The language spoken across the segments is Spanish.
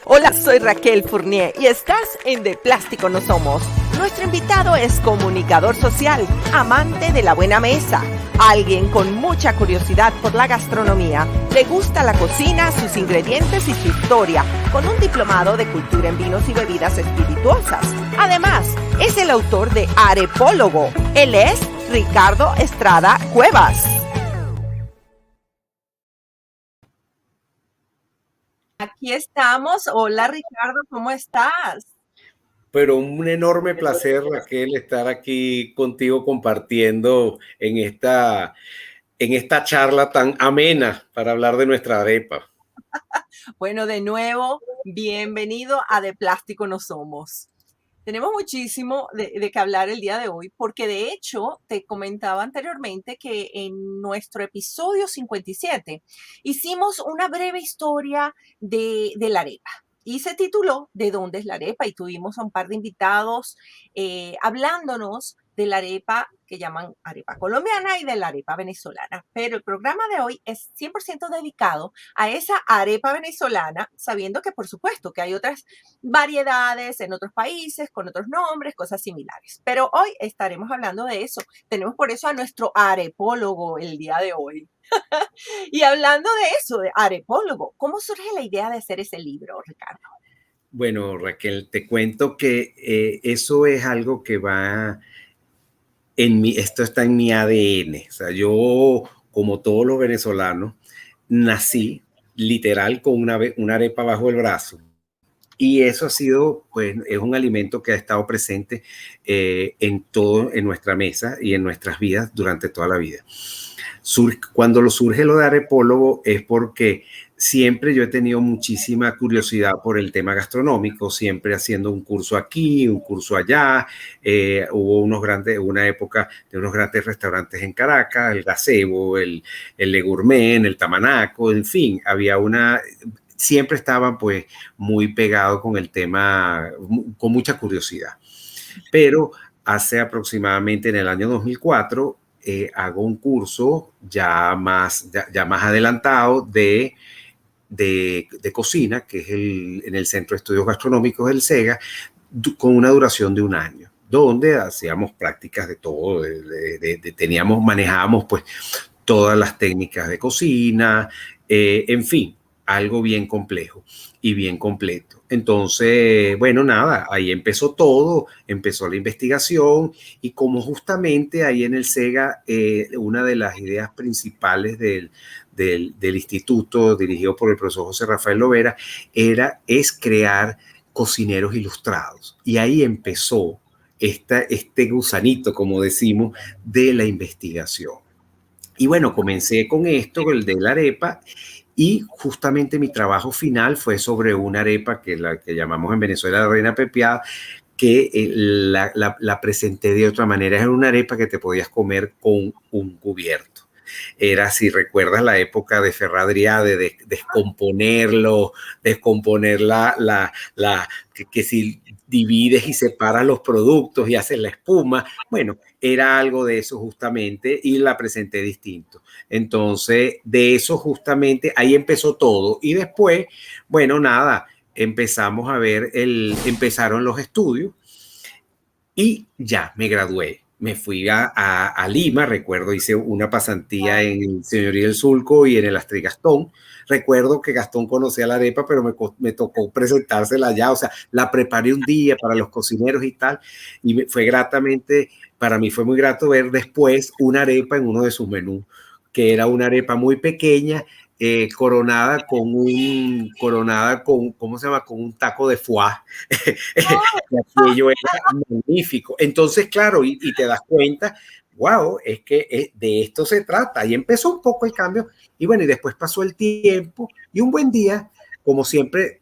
Hola, soy Raquel Fournier y estás en De Plástico No Somos. Nuestro invitado es comunicador social, amante de la buena mesa, alguien con mucha curiosidad por la gastronomía. Le gusta la cocina, sus ingredientes y su historia, con un diplomado de cultura en vinos y bebidas espirituosas. Además, es el autor de Arepólogo. Él es Ricardo Estrada Cuevas. Aquí estamos. Hola Ricardo, ¿cómo estás? Pero un enorme placer, Raquel, estar aquí contigo compartiendo en esta charla tan amena para hablar de nuestra arepa. Bueno, de nuevo, bienvenido a De Plástico No Somos. Tenemos muchísimo de qué hablar el día de hoy, porque de hecho te comentaba anteriormente que en nuestro episodio 57 hicimos una breve historia de la arepa. Y se tituló ¿De dónde es la arepa? Y tuvimos a un par de invitados hablándonos de la arepa que llaman arepa colombiana y de la arepa venezolana. Pero el programa de hoy es 100% dedicado a esa arepa venezolana, sabiendo que por supuesto que hay otras variedades en otros países, con otros nombres, cosas similares. Pero hoy estaremos hablando de eso. Tenemos por eso a nuestro arepólogo el día de hoy. Y hablando de eso, de arepólogo, ¿cómo surge la idea de hacer ese libro, Ricardo? Bueno, Raquel, te cuento que eso es algo que va esto está en mi ADN. O sea, yo, como todos los venezolanos, nací literal con una arepa bajo el brazo. Y eso ha sido, pues, es un alimento que ha estado presente en nuestra mesa y en nuestras vidas durante toda la vida. Cuando surge lo de arepólogo es porque siempre yo he tenido muchísima curiosidad por el tema gastronómico, siempre haciendo un curso aquí, un curso allá. Hubo una época de unos grandes restaurantes en Caracas, el Gazebo, el Le Gourmet, el Tamanaco, en fin, siempre estaban pues muy pegados con el tema, con mucha curiosidad. Pero hace aproximadamente en el año 2004 hago un curso ya más adelantado de cocina, que es en el Centro de Estudios Gastronómicos del SEGA, con una duración de un año, donde hacíamos prácticas de todo, manejábamos pues todas las técnicas de cocina, en fin, algo bien complejo y bien completo. Entonces, bueno, nada, ahí empezó todo, empezó la investigación y como justamente ahí en el SEGA, una de las ideas principales del instituto dirigido por el profesor José Rafael Lovera es crear cocineros ilustrados. Y ahí empezó este gusanito, como decimos, de la investigación. Y bueno, comencé con esto, el de la arepa, y justamente mi trabajo final fue sobre una arepa que la que llamamos en Venezuela la reina pepiada, que la presenté de otra manera. Era una arepa que te podías comer con un cubierto. Era, si recuerdas, la época de Ferradrià, de descomponer que si divides y separas los productos y haces la espuma. Bueno, era algo de eso justamente y la presenté distinto. Entonces, de eso justamente, ahí empezó todo. Y después, bueno, nada, empezaron los estudios y ya me gradué. Me fui a Lima, recuerdo, hice una pasantía en el Señoría del Sulco y en el Astrid Gastón. Recuerdo que Gastón conocía la arepa, pero me tocó presentársela allá. O sea, la preparé un día para los cocineros y tal. Y para mí fue muy grato ver después una arepa en uno de sus menús, que era una arepa muy pequeña, coronada con, ¿cómo se llama? Con un taco de foie. Y aquello era magnífico. Entonces, claro, y te das cuenta, wow, es que de esto se trata. Y empezó un poco el cambio. Y bueno, y después pasó el tiempo. Y un buen día, como siempre,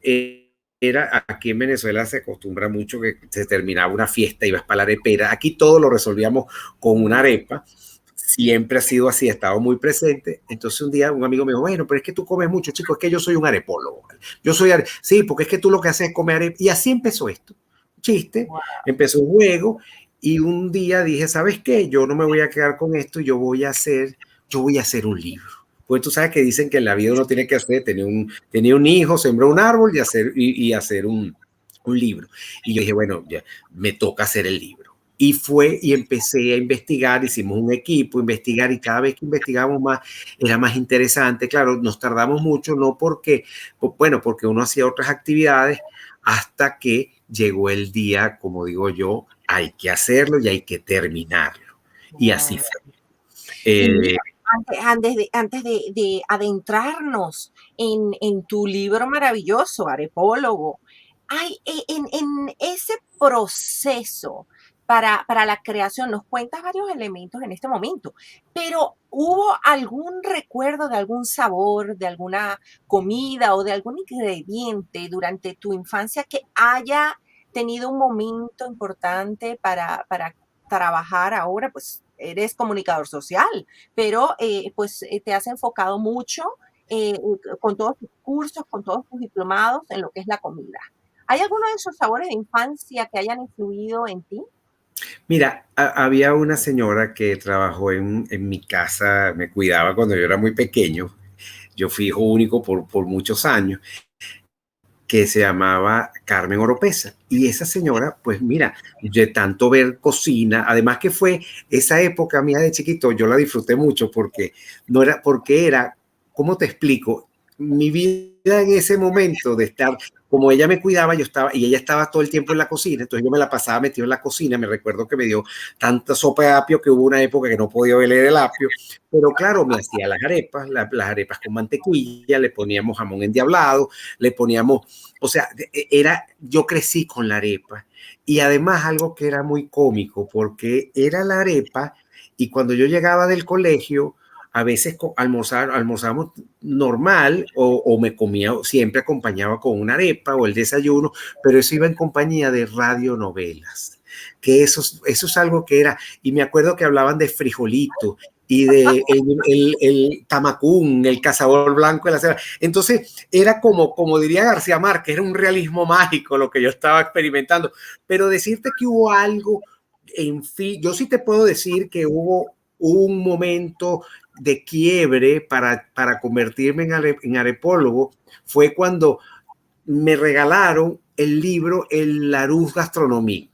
era aquí en Venezuela se acostumbra mucho que se terminaba una fiesta, ibas para la arepera. Aquí todo lo resolvíamos con una arepa. Siempre ha sido así, ha estado muy presente. Entonces un día un amigo me dijo, bueno, pero es que tú comes mucho, chico, es que yo soy un arepólogo. Sí, porque es que tú lo que haces es comer arepa. Y así empezó esto. Chiste, Wow. empezó un juego y un día dije, ¿sabes qué? Yo no me voy a quedar con esto, yo voy a hacer un libro. Pues tú sabes que dicen que en la vida uno tiene que hacer, tenía un hijo, sembró un árbol y hacer un libro. Y yo dije, bueno, ya me toca hacer el libro. Y fue y empecé a investigar, hicimos un equipo, investigar y cada vez que investigamos más era más interesante. Claro, nos tardamos mucho, no porque, bueno, porque uno hacía otras actividades hasta que llegó el día, como digo yo, hay que hacerlo y hay que terminarlo. Y así Wow. fue. Y mira, Eh, antes de adentrarnos en tu libro maravilloso, Arepólogo, hay, en ese proceso para la creación, nos cuentas varios elementos en este momento, pero ¿hubo algún recuerdo de algún sabor, de alguna comida o de algún ingrediente durante tu infancia que haya tenido un momento importante para trabajar ahora? Pues eres comunicador social, pero pues te has enfocado mucho con todos tus cursos, con todos tus diplomados en lo que es la comida. ¿Hay alguno de esos sabores de infancia que hayan influido en ti? Mira, había una señora que trabajó en mi casa, me cuidaba cuando yo era muy pequeño. Yo fui hijo único por muchos años, que se llamaba Carmen Oropesa. Y esa señora, pues mira, de tanto ver cocina, además que fue esa época mía de chiquito, yo la disfruté mucho porque no era, porque era, ¿cómo te explico? Mi vida en ese momento de estar, como ella me cuidaba, yo estaba, y ella estaba todo el tiempo en la cocina, entonces yo me la pasaba metido en la cocina, me recuerdo que me dio tanta sopa de apio que hubo una época que no podía beber el apio, pero claro, me hacía las arepas con mantequilla, le poníamos jamón endiablado, le poníamos, o sea, yo crecí con la arepa y además algo que era muy cómico porque era la arepa y cuando yo llegaba del colegio, a veces almorzábamos normal o me comía, siempre acompañaba con una arepa o el desayuno, pero eso iba en compañía de radionovelas, que eso es algo que era, y me acuerdo que hablaban de frijolito y de el tamacún, el cazador blanco de la selva. Entonces, era como diría García Márquez, era un realismo mágico lo que yo estaba experimentando. Pero decirte que hubo algo, en fin, yo sí te puedo decir que hubo un momento de quiebre para convertirme en arepólogo, fue cuando me regalaron el libro El Larousse Gastronomie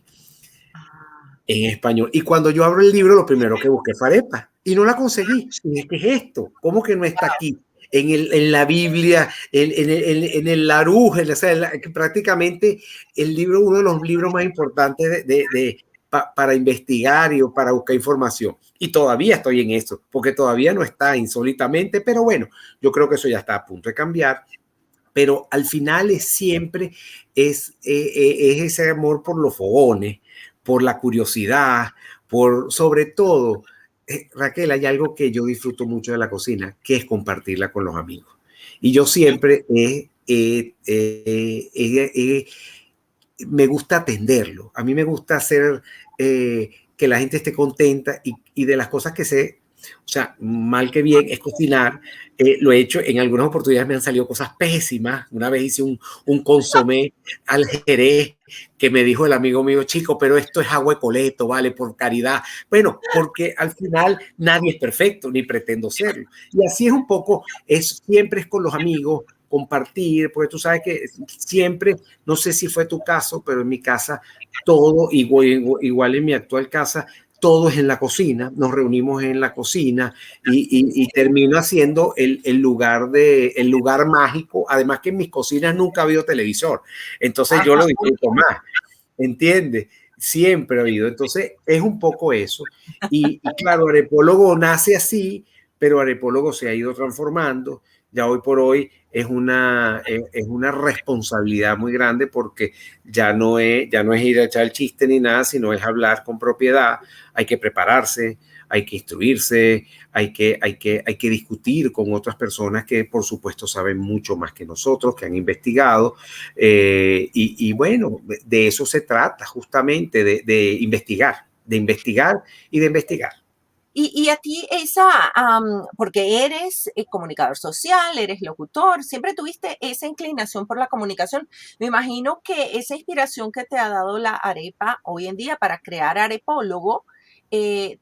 Ah, en español. Y cuando yo abro el libro, lo primero que busqué fue arepa y no la conseguí. Y dije, ¿qué es esto? ¿Cómo que no está aquí? En la Biblia, en el Larousse, o sea, prácticamente el libro, uno de los libros más importantes para investigar y para buscar información. Y todavía estoy en eso, porque todavía no está insólitamente, pero bueno, yo creo que eso ya está a punto de cambiar. Pero al final siempre es ese amor por los fogones, por la curiosidad, por sobre todo, Raquel, hay algo que yo disfruto mucho de la cocina, que es compartirla con los amigos. Y yo siempre me gusta atenderlo. A mí me gusta hacer que la gente esté contenta y de las cosas que sé, o sea, mal que bien, es cocinar. Lo he hecho, en algunas oportunidades me han salido cosas pésimas. Una vez hice un consomé al jerez que me dijo el amigo mío, chico, pero esto es agua de coleto, vale, por caridad. Bueno, porque al final nadie es perfecto, ni pretendo serlo. Y así es un poco, siempre es con los amigos, compartir, porque tú sabes que siempre, no sé si fue tu caso, pero en mi casa todo, igual en mi actual casa, todo es en la cocina, nos reunimos en la cocina y termino haciendo el lugar mágico, además que en mis cocinas nunca ha habido televisor, entonces yo lo disfruto más, ¿entiendes? Siempre ha habido, entonces es un poco eso, y claro, Arepólogo nace así, pero Arepólogo se ha ido transformando, ya hoy por hoy es una responsabilidad muy grande porque ya no es ir a echar el chiste ni nada, sino es hablar con propiedad, hay que prepararse, hay que instruirse, hay que discutir con otras personas que por supuesto saben mucho más que nosotros, que han investigado, y bueno, de eso se trata justamente, de investigar y de investigar. y a ti esa, porque eres comunicador social, eres locutor, siempre tuviste esa inclinación por la comunicación. Me imagino que esa inspiración que te ha dado la arepa hoy en día para crear Arepólogo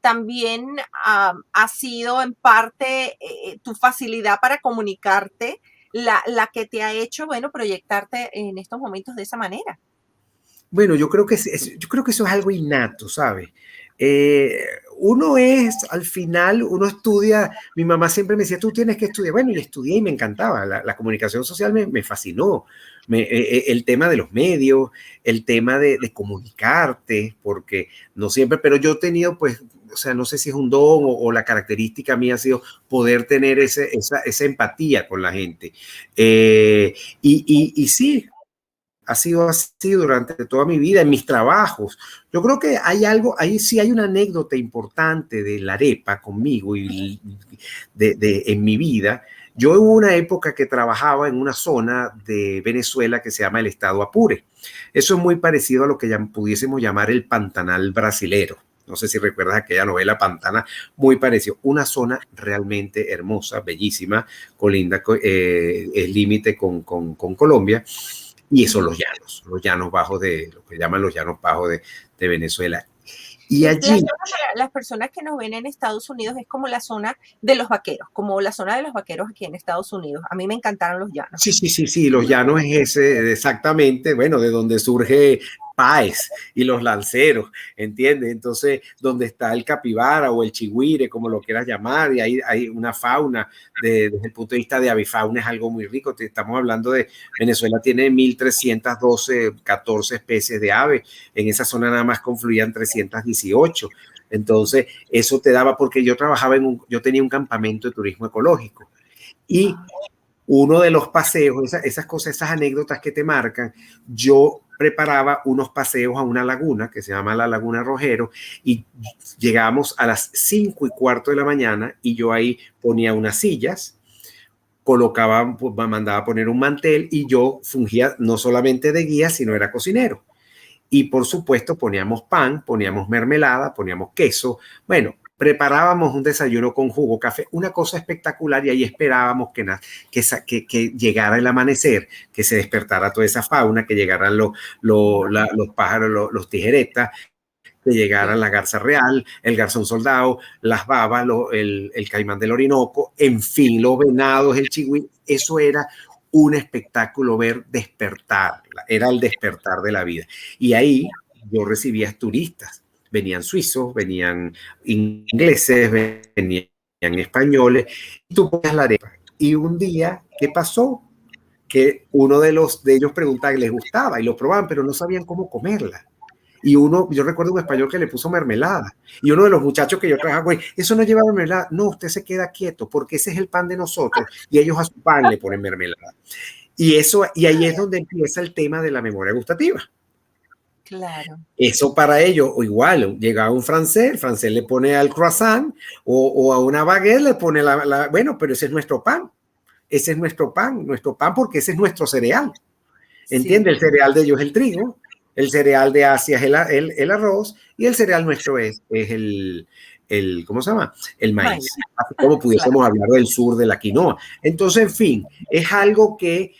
también ha sido en parte tu facilidad para comunicarte la que te ha hecho, bueno, proyectarte en estos momentos de esa manera. Bueno, yo creo que, yo creo que eso es algo innato, ¿sabes? Eh, Uno es, al final, uno estudia, mi mamá siempre me decía, tú tienes que estudiar. Bueno, y estudié y me encantaba, la comunicación social me fascinó. El tema de los medios, el tema de comunicarte, porque no siempre, pero yo he tenido, pues, o sea, no sé si es un don o la característica mía ha sido poder tener esa empatía con la gente. Y sí, ha sido así durante toda mi vida, en mis trabajos. Yo creo que hay algo, ahí sí hay una anécdota importante de la arepa conmigo y en mi vida. Yo hubo una época que trabajaba en una zona de Venezuela que se llama el Estado Apure. Eso es muy parecido a lo que pudiésemos llamar el Pantanal brasilero. No sé si recuerdas aquella novela Pantana, muy parecido. Una zona realmente hermosa, bellísima, colinda, es límite con Colombia. Y eso los llanos bajos de lo que llaman los llanos bajos de Venezuela. Y La allí, zona para las personas que nos ven en Estados Unidos es como la zona de los vaqueros, como la zona de los vaqueros aquí en Estados Unidos. A mí me encantaron los llanos. sí, los llanos es ese, exactamente, bueno, de donde surge Páez y los lanceros, ¿entiendes? Entonces, donde está el capibara o el chigüire, como lo quieras llamar, y hay una fauna desde el punto de vista de avifauna, es algo muy rico. Estamos hablando de Venezuela, tiene 1.312, 14 especies de aves, en esa zona nada más confluían 318. Entonces, eso te daba, porque yo trabajaba yo tenía un campamento de turismo ecológico. Y uno de los paseos, esas cosas, esas anécdotas que te marcan, yo preparaba unos paseos a una laguna que se llama la Laguna Rojero y llegábamos a las 5:15 de la mañana y yo ahí ponía unas sillas, colocaba, mandaba a poner un mantel y yo fungía no solamente de guía, sino era cocinero. Y por supuesto poníamos pan, poníamos mermelada, poníamos queso, bueno, preparábamos un desayuno con jugo, café, una cosa espectacular y ahí esperábamos que llegara el amanecer, que se despertara toda esa fauna, que llegaran los pájaros, los tijeretas, que llegaran la garza real, el garzón soldado, las babas, el caimán del Orinoco, en fin, los venados, el chigüí, eso era un espectáculo ver despertar, era el despertar de la vida. Y ahí yo recibía turistas, venían suizos, venían ingleses, venían españoles, y tú ponías la arepa. Y un día, ¿qué pasó? Que uno de ellos preguntaba que les gustaba y lo probaban, pero no sabían cómo comerla. Y yo recuerdo un español que le puso mermelada. Y uno de los muchachos que yo trabajaba, güey, eso no lleva mermelada. No, usted se queda quieto porque ese es el pan de nosotros. Y ellos a su pan le ponen mermelada. Y ahí es donde empieza el tema de la memoria gustativa. Claro. Eso para ellos, o igual, llega un francés, el francés le pone al croissant o a una baguette le pone bueno, pero ese es nuestro pan. Ese es nuestro pan porque ese es nuestro cereal. ¿Entiende? Sí. El cereal de ellos es el trigo, el cereal de Asia es el arroz y el cereal nuestro es ¿cómo se llama? El maíz. Así como pudiésemos claro. hablar del sur de la quinoa. Entonces, en fin, es algo que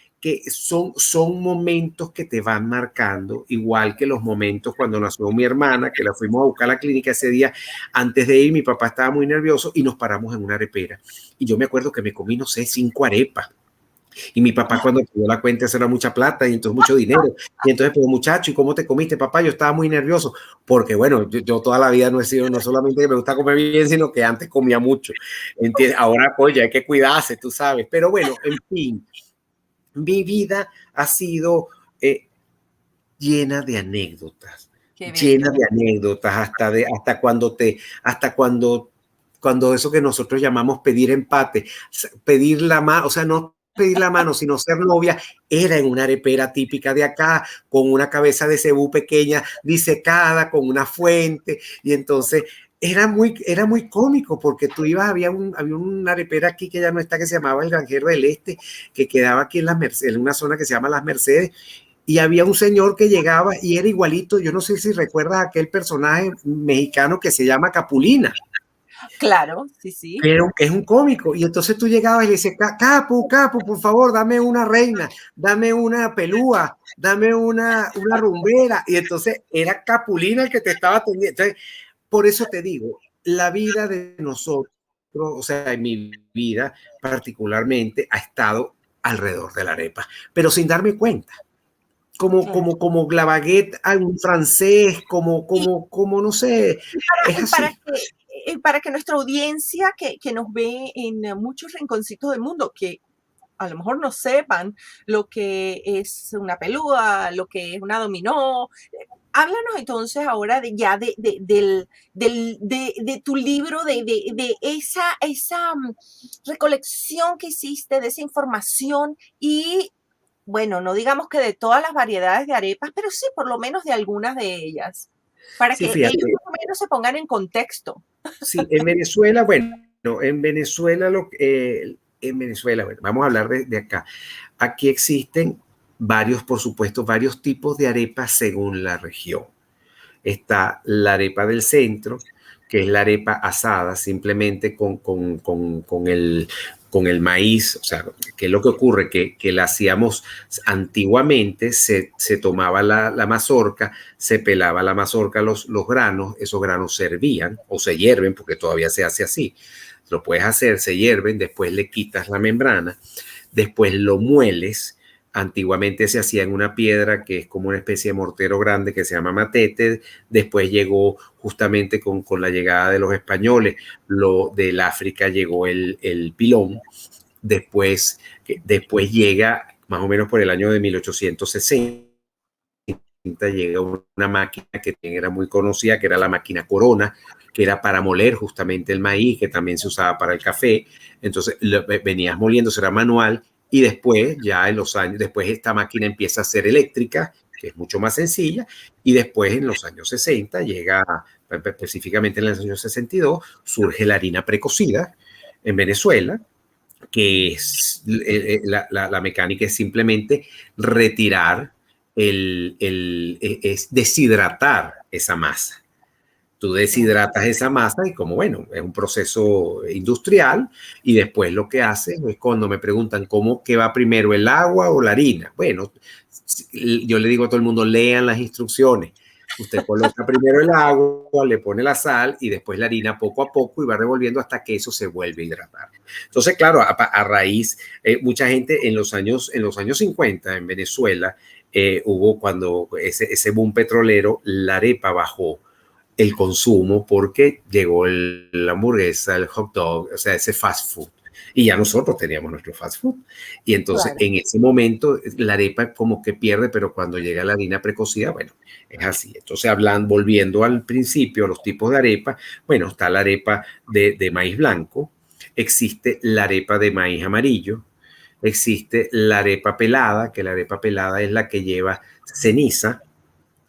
son momentos que te van marcando, igual que los momentos cuando nació mi hermana, que la fuimos a buscar a la clínica ese día. Antes de ir, mi papá estaba muy nervioso y nos paramos en una arepera. Y yo me acuerdo que me comí, no sé, 5 arepas. Y mi papá cuando pidió la cuenta, eso era mucha plata y entonces mucho dinero. Y entonces, pues muchacho, ¿y cómo te comiste, papá? Yo estaba muy nervioso porque, bueno, yo toda la vida no he sido, no solamente que me gusta comer bien, sino que antes comía mucho. ¿Entiendes? Ahora, pues ya hay que cuidarse, tú sabes. Pero bueno, en fin, mi vida ha sido llena de anécdotas. Llena de anécdotas, cuando eso que nosotros llamamos pedir empate, pedir la mano, o sea, no pedir la mano, sino ser novia, era en una arepera típica de acá, con una cabeza de cebú pequeña, disecada, con una fuente, y entonces era muy cómico, porque tú ibas, había una arepera aquí que ya no está, que se llamaba el Granjero del Este, que quedaba aquí en una zona que se llama Las Mercedes, y había un señor que llegaba y era igualito, yo no sé si recuerdas aquel personaje mexicano que se llama Capulina. Claro, sí, sí. Pero es un cómico. Y entonces tú llegabas y le dices, Capu, por favor, dame una reina, dame una pelúa, dame una rumbera. Y entonces era Capulina el que te estaba atendiendo. Entonces, por eso te digo, la vida de nosotros, o sea, en mi vida particularmente, ha estado alrededor de la arepa, pero sin darme cuenta. Como la baguette a un francés, no sé, es Y para así. que, para que nuestra audiencia que nos ve en muchos rinconcitos del mundo, que a lo mejor no sepan lo que es una pelúa, lo que es una dominó. Háblanos entonces ahora de tu libro, de esa recolección que hiciste, de esa información y, bueno, no digamos que de todas las variedades de arepas, pero sí por lo menos de algunas de ellas, para Sí, que fíjate, ellos más o menos se pongan en contexto. sí, en Venezuela, bueno, en Venezuela, bueno, vamos a hablar de acá. Aquí existen varios, por supuesto, varios tipos de arepas según la región. Está la arepa del centro, que es la arepa asada, simplemente con el maíz. O sea, ¿qué es lo que ocurre? Que la hacíamos antiguamente, se tomaba la mazorca, se pelaba la mazorca, los granos, esos granos servían o se hierven, porque todavía se hace así. Lo puedes hacer, se hierven, después le quitas la membrana, después lo mueles. Antiguamente se hacía en una piedra que es como una especie de mortero grande que se llama matete. Después llegó justamente con la llegada de los españoles, del África llegó el pilón. Después llega más o menos por el año de 1860, llega una máquina que era muy conocida, que era la máquina Corona, que era para moler justamente el maíz, que también se usaba para el café. Entonces venías moliendo, era manual, y después, ya en los años, después esta máquina empieza a ser eléctrica, que es mucho más sencilla, y después en los años 60 llega, específicamente en los años 62, surge la harina precocida en Venezuela, que es la mecánica es simplemente retirar es deshidratar esa masa. Tú deshidratas esa masa y como, bueno, es un proceso industrial y después lo que haces es cuando me preguntan qué va primero, el agua o la harina. Bueno, yo le digo a todo el mundo, lean las instrucciones. Usted coloca primero el agua, le pone la sal y después la harina poco a poco y va revolviendo hasta que eso se vuelve a hidratar. Entonces, claro, a raíz, mucha gente en los años 50 en Venezuela hubo cuando ese boom petrolero, la arepa bajó el consumo porque llegó la hamburguesa, el hot dog, o sea, ese fast food. Y ya nosotros teníamos nuestro fast food. Y entonces Claro. en ese momento la arepa como que pierde, pero cuando llega la harina precocida, bueno, es así. Entonces volviendo al principio, los tipos de arepa, bueno, está la arepa de maíz blanco, existe la arepa de maíz amarillo, existe la arepa pelada, que la arepa pelada es la que lleva ceniza,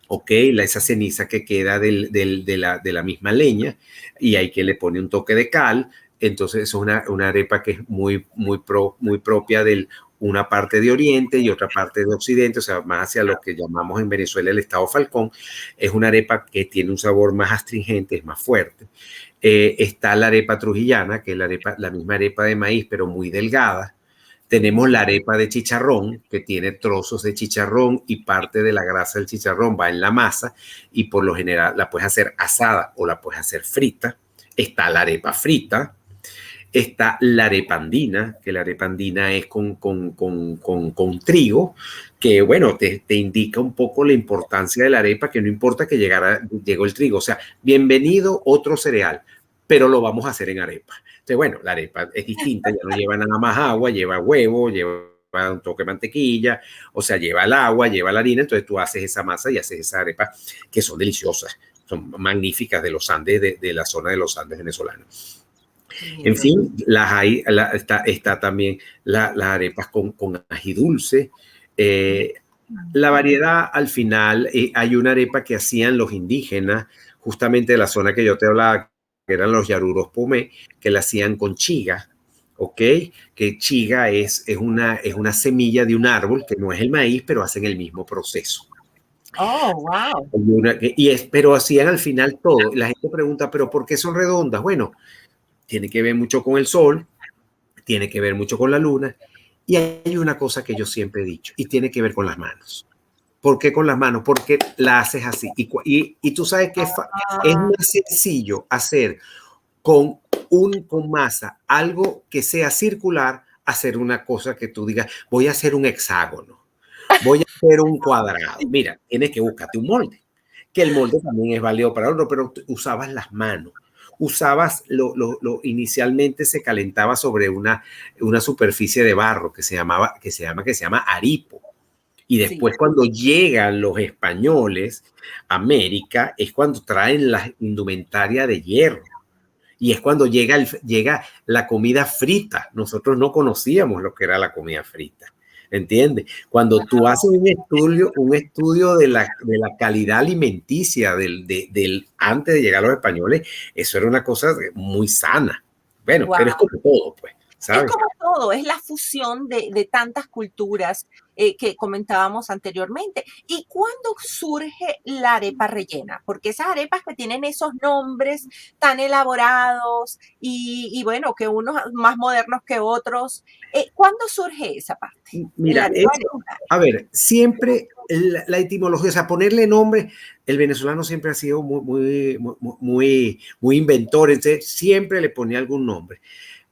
ok, esa ceniza que queda de la misma leña y hay que le pone un toque de cal. Entonces es una arepa que es muy propia de una parte de Oriente y otra parte de Occidente, o sea, más hacia lo que llamamos en Venezuela el Estado Falcón. Es una arepa que tiene un sabor más astringente, es más fuerte. Está la arepa trujillana, que es la misma arepa de maíz, pero muy delgada. Tenemos la arepa de chicharrón, que tiene trozos de chicharrón y parte de la grasa del chicharrón va en la masa y por lo general la puedes hacer asada o la puedes hacer frita. Está la arepa frita. Está la arepa andina, que la arepa andina es con trigo, que bueno, te indica un poco la importancia de la arepa, que no importa que llegó el trigo, o sea, bienvenido otro cereal, pero lo vamos a hacer en arepa. Entonces, bueno, la arepa es distinta, ya no lleva nada más agua, lleva huevo, lleva un toque de mantequilla, o sea, lleva el agua, lleva la harina, entonces tú haces esa masa y haces esa arepa que son deliciosas, son magníficas de los Andes, de la zona de los Andes venezolanos. En fin, está también las arepas con ají dulce. La variedad al final, hay una arepa que hacían los indígenas, justamente de la zona que yo te hablaba, que eran los yaruros pomé, que la hacían con chiga, ¿ok? Que chiga es una semilla de un árbol, que no es el maíz, pero hacen el mismo proceso. Oh, wow. Pero hacían al final todo. La gente pregunta, ¿pero por qué son redondas? Bueno, tiene que ver mucho con el sol, tiene que ver mucho con la luna, y hay una cosa que yo siempre he dicho, y tiene que ver con las manos. ¿Por qué con las manos? Porque la haces así. Y tú sabes que es Ah, más sencillo hacer con masa algo que sea circular, hacer una cosa que tú digas, voy a hacer un hexágono, voy a hacer un cuadrado. Mira, tienes que buscarte un molde, que el molde también es válido para otro, pero usabas las manos. Usabas, inicialmente se calentaba sobre una superficie de barro que se llama aripo. Y sí. después cuando llegan los españoles a América es cuando traen la indumentaria de hierro. Y es cuando llega la comida frita. Nosotros no conocíamos lo que era la comida frita. ¿Entiendes? Cuando tú haces un estudio de la calidad alimenticia antes de llegar a los españoles, eso era una cosa muy sana. Bueno, pero es Wow. como todo, pues, Es ¿sabes? como todo, es la fusión de tantas culturas que comentábamos anteriormente. ¿Y cuándo surge la arepa rellena? Porque esas arepas que tienen esos nombres tan elaborados y bueno, que unos más modernos que otros, ¿cuándo surge esa parte? La Mira, arepa eso, venezolana. a ver, siempre la etimología, o sea, ponerle nombre, el venezolano siempre ha sido muy inventor, entonces siempre le ponía algún nombre.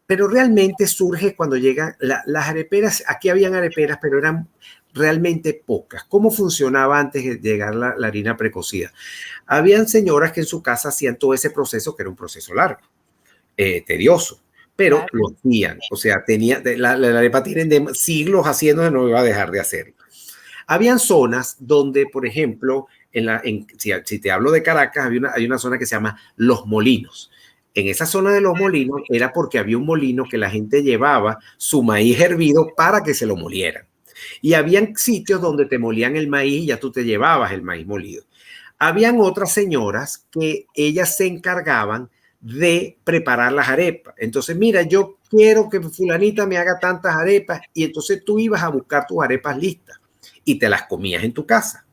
Pero realmente surge cuando llegan las areperas, aquí habían areperas, pero eran realmente pocas. ¿Cómo funcionaba antes de llegar la harina precocida? Habían señoras que en su casa hacían todo ese proceso, que era un proceso largo, tedioso, pero Claro. lo hacían. O sea, la arepa tienen de siglos haciendo, no iba a dejar de hacerlo. Habían zonas donde, por ejemplo, si te hablo de Caracas, hay una zona que se llama Los Molinos. En esa zona de Los Molinos era porque había un molino que la gente llevaba su maíz hervido para que se lo molieran. Y habían sitios donde te molían el maíz y ya tú te llevabas el maíz molido. Habían otras señoras que ellas se encargaban de preparar las arepas. Entonces, mira, yo quiero que fulanita me haga tantas arepas y entonces tú ibas a buscar tus arepas listas y te las comías en tu casa.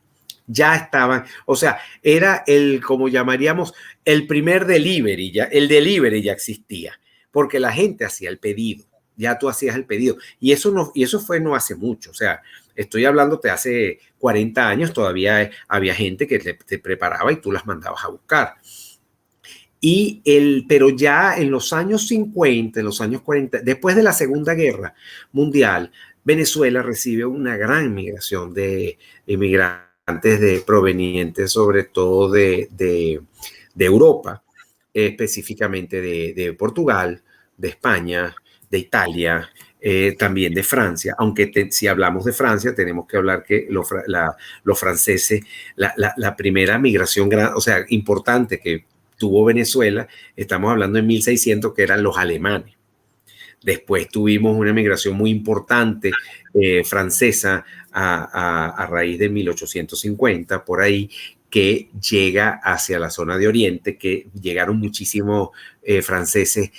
Ya estaban, o sea, era como llamaríamos, el primer delivery, el delivery ya existía, porque la gente hacía el pedido, ya tú hacías el pedido, y eso fue no hace mucho, o sea, estoy hablándote hace 40 años, todavía había gente que te preparaba y tú las mandabas a buscar. Pero ya en los años 50, en los años 40, después de la Segunda Guerra Mundial, Venezuela recibe una gran migración de inmigrantes provenientes sobre todo de Europa, específicamente de Portugal, de España, de Italia, también de Francia, aunque si hablamos de Francia tenemos que hablar que los franceses, la primera migración o sea, importante que tuvo Venezuela, estamos hablando en 1600, que eran los alemanes. Después tuvimos una migración muy importante francesa a raíz de 1850, por ahí, que llega hacia la zona de Oriente, que llegaron muchísimos franceses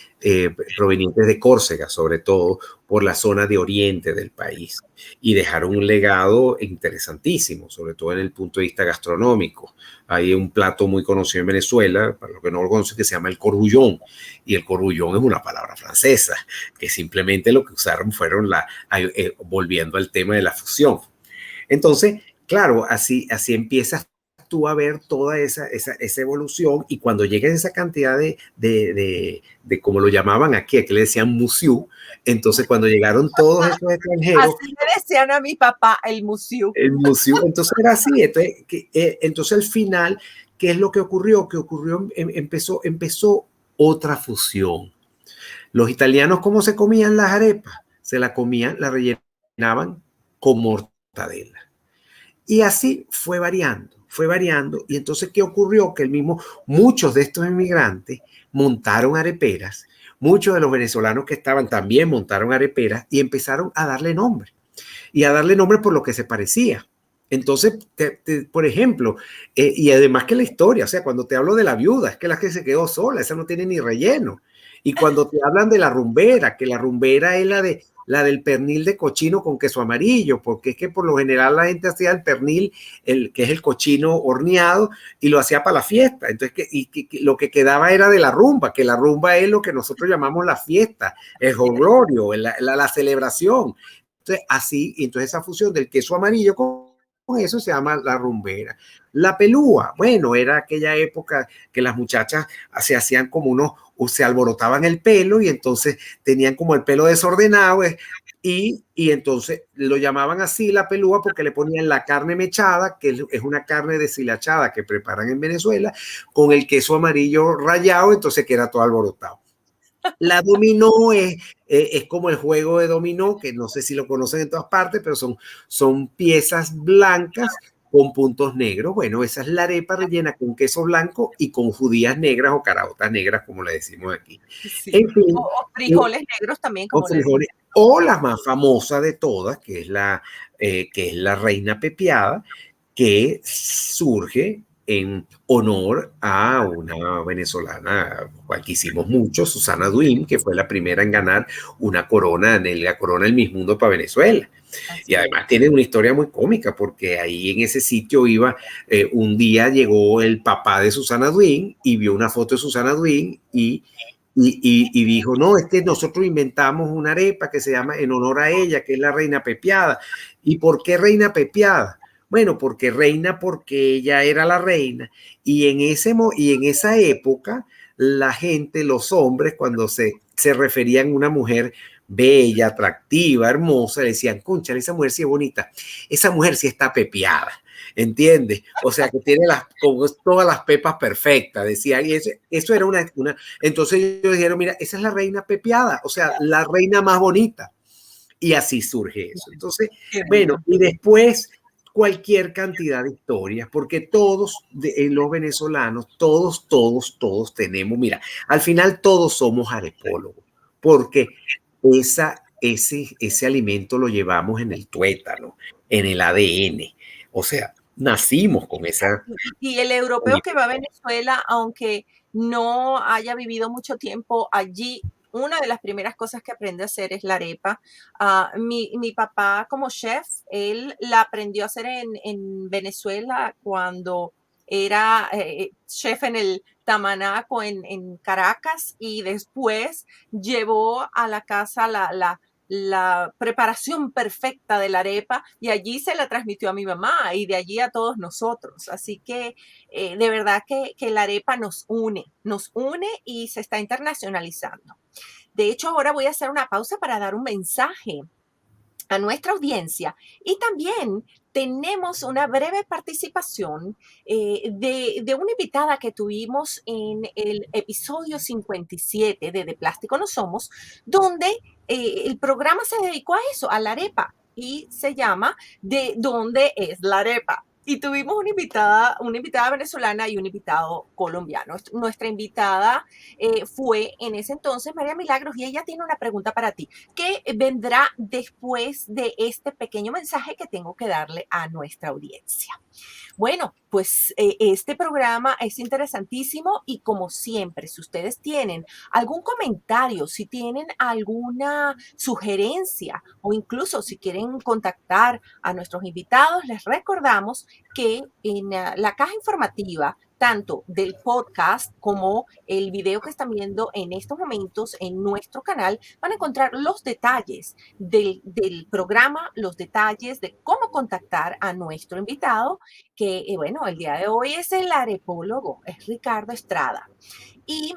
provenientes de Córcega, sobre todo por la zona de Oriente del país, y dejaron un legado interesantísimo, sobre todo en el punto de vista gastronómico. Hay un plato muy conocido en Venezuela, para los que no lo conocen, que se llama el corullón, y el corullón es una palabra francesa, que simplemente lo que usaron fueron volviendo al tema de la fusión. Entonces, claro, así empiezas tú a ver toda esa evolución, y cuando llegas a esa cantidad como lo llamaban aquí le decían museo, entonces cuando llegaron todos esos extranjeros, Así le decían a mi papá el museo. el museo, entonces era así, entonces al final, ¿qué es lo que ocurrió? Empezó otra fusión. Los italianos, ¿cómo se comían las arepas? La rellenaban con mortadela. Y así fue variando. Y entonces, ¿qué ocurrió? Que muchos de estos inmigrantes montaron areperas, muchos de los venezolanos que estaban también montaron areperas y empezaron a darle nombre. Y a darle nombre por lo que se parecía. Entonces, por ejemplo, y además que la historia, o sea, cuando te hablo de la viuda, es que la que se quedó sola, esa no tiene ni relleno. Y cuando te hablan de la rumbera, que la rumbera es la del pernil de cochino con queso amarillo, porque es que por lo general la gente hacía el pernil, que es el cochino horneado, y lo hacía para la fiesta. Entonces, lo que quedaba era de la rumba, que la rumba es lo que nosotros llamamos la fiesta, el jolgorio, la celebración. Entonces, entonces esa fusión del queso amarillo con eso se llama la rumbera. La pelúa, bueno, era aquella época que las muchachas se hacían como unos, o se alborotaban el pelo y entonces tenían como el pelo desordenado y entonces lo llamaban así la pelúa porque le ponían la carne mechada, que es una carne deshilachada que preparan en Venezuela, con el queso amarillo rallado, entonces que era todo alborotado. La dominó es como el juego de dominó, que no sé si lo conocen en todas partes, pero son piezas blancas con puntos negros. Bueno, esa es la arepa rellena con queso blanco y con judías negras o caraotas negras, como le decimos aquí. Sí. En fin, O frijoles negros también, como le frijoles, o la más famosa de todas, que es la reina pepiada, que surge en honor a una venezolana, cual que hicimos mucho, Susana Duin, que fue la primera en ganar una corona, la corona del Miss Mundo para Venezuela. Y además tiene una historia muy cómica, porque ahí en ese sitio un día llegó el papá de Susana Duin y vio una foto de Susana Duin y dijo, no, es que nosotros inventamos una arepa que se llama en honor a ella, que es la reina pepiada. ¿Y por qué reina pepiada? Bueno, porque ella era la reina. Y en esa época, la gente, los hombres, cuando se referían a una mujer bella, atractiva, hermosa, decían, concha, esa mujer sí es bonita, esa mujer sí está pepiada. ¿Entiendes? O sea, que tiene como todas las pepas perfectas, decía, y eso era una. Entonces ellos dijeron, mira, esa es la reina pepiada, o sea, la reina más bonita. Y así surge eso. Entonces, bueno, y después cualquier cantidad de historias, porque todos los venezolanos, todos tenemos, mira, al final todos somos arepólogos, porque ese alimento lo llevamos en el tuétano, en el ADN. O sea, nacimos con esa. Y el europeo que va a Venezuela, aunque no haya vivido mucho tiempo allí, una de las primeras cosas que aprende a hacer es la arepa. Mi papá como chef, él la aprendió a hacer en Venezuela cuando era chef en el Tamanaco en Caracas, y después llevó a la casa la preparación perfecta de la arepa, y allí se la transmitió a mi mamá y de allí a todos nosotros. Así que de verdad que la arepa nos une y se está internacionalizando. De hecho, ahora voy a hacer una pausa para dar un mensaje a nuestra audiencia, y también tenemos una breve participación de una invitada que tuvimos en el episodio 57 de Plástico No Somos, donde el programa se dedicó a eso, a la arepa, y se llama ¿De dónde es la arepa? Y tuvimos una invitada venezolana y un invitado colombiano. Nuestra invitada fue en ese entonces María Milagros, y ella tiene una pregunta para ti, que vendrá después de este pequeño mensaje que tengo que darle a nuestra audiencia. Bueno, pues este programa es interesantísimo, y como siempre, si ustedes tienen algún comentario, si tienen alguna sugerencia, o incluso si quieren contactar a nuestros invitados, les recordamos que en la caja informativa, tanto del podcast como el video que están viendo en estos momentos en nuestro canal, van a encontrar los detalles del programa, los detalles de cómo contactar a nuestro invitado, que bueno, el día de hoy es el arepólogo, es Ricardo Estrada. Y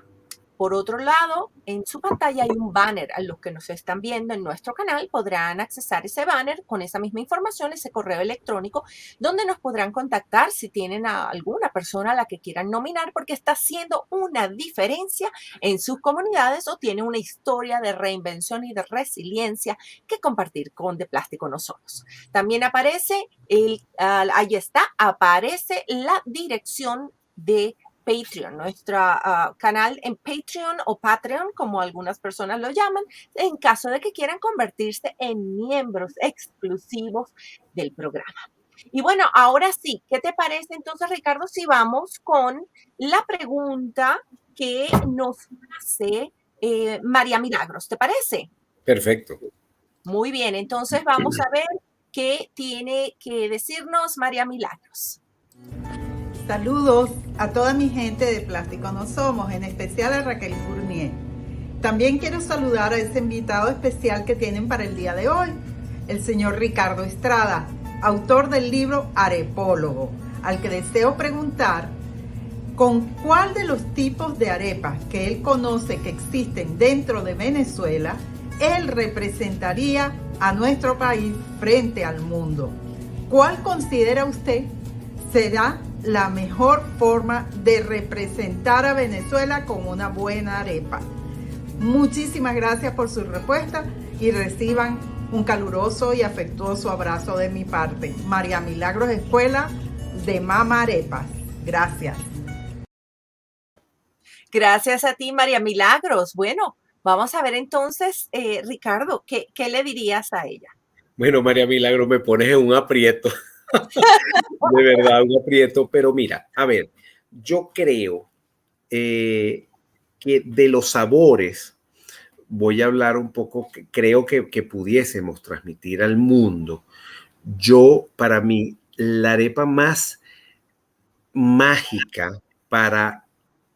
por otro lado, en su pantalla hay un banner. A los que nos están viendo en nuestro canal podrán accesar ese banner con esa misma información, ese correo electrónico, donde nos podrán contactar si tienen a alguna persona a la que quieran nominar porque está haciendo una diferencia en sus comunidades o tiene una historia de reinvención y de resiliencia que compartir con De Plástico No Somos. También aparece, ahí está, aparece la dirección de Patreon, nuestro canal en Patreon o Patreon, como algunas personas lo llaman, en caso de que quieran convertirse en miembros exclusivos del programa. Y bueno, ahora sí, ¿qué te parece entonces, Ricardo, si vamos con la pregunta que nos hace María Milagros? ¿Te parece? Perfecto. Muy bien, entonces vamos a ver qué tiene que decirnos María Milagros. Saludos a toda mi gente de Plástico No Somos, en especial a Raquel Fournier. También quiero saludar a ese invitado especial que tienen para el día de hoy, el señor Ricardo Estrada, autor del libro Arepólogo, al que deseo preguntar con cuál de los tipos de arepas que él conoce que existen dentro de Venezuela, él representaría a nuestro país frente al mundo. ¿Cuál considera usted será la mejor forma de representar a Venezuela con una buena arepa? Muchísimas gracias por su respuesta y reciban un caluroso y afectuoso abrazo de mi parte. María Milagros Escuela de Mama Arepas. Gracias. Gracias a ti, María Milagros. Bueno, vamos a ver entonces, Ricardo, ¿qué le dirías a ella? Bueno, María Milagros, me pones en un aprieto. De verdad, un aprieto. Pero mira, a ver, yo creo que de los sabores voy a hablar un poco, creo que pudiésemos transmitir al mundo. Para mí, la arepa más mágica para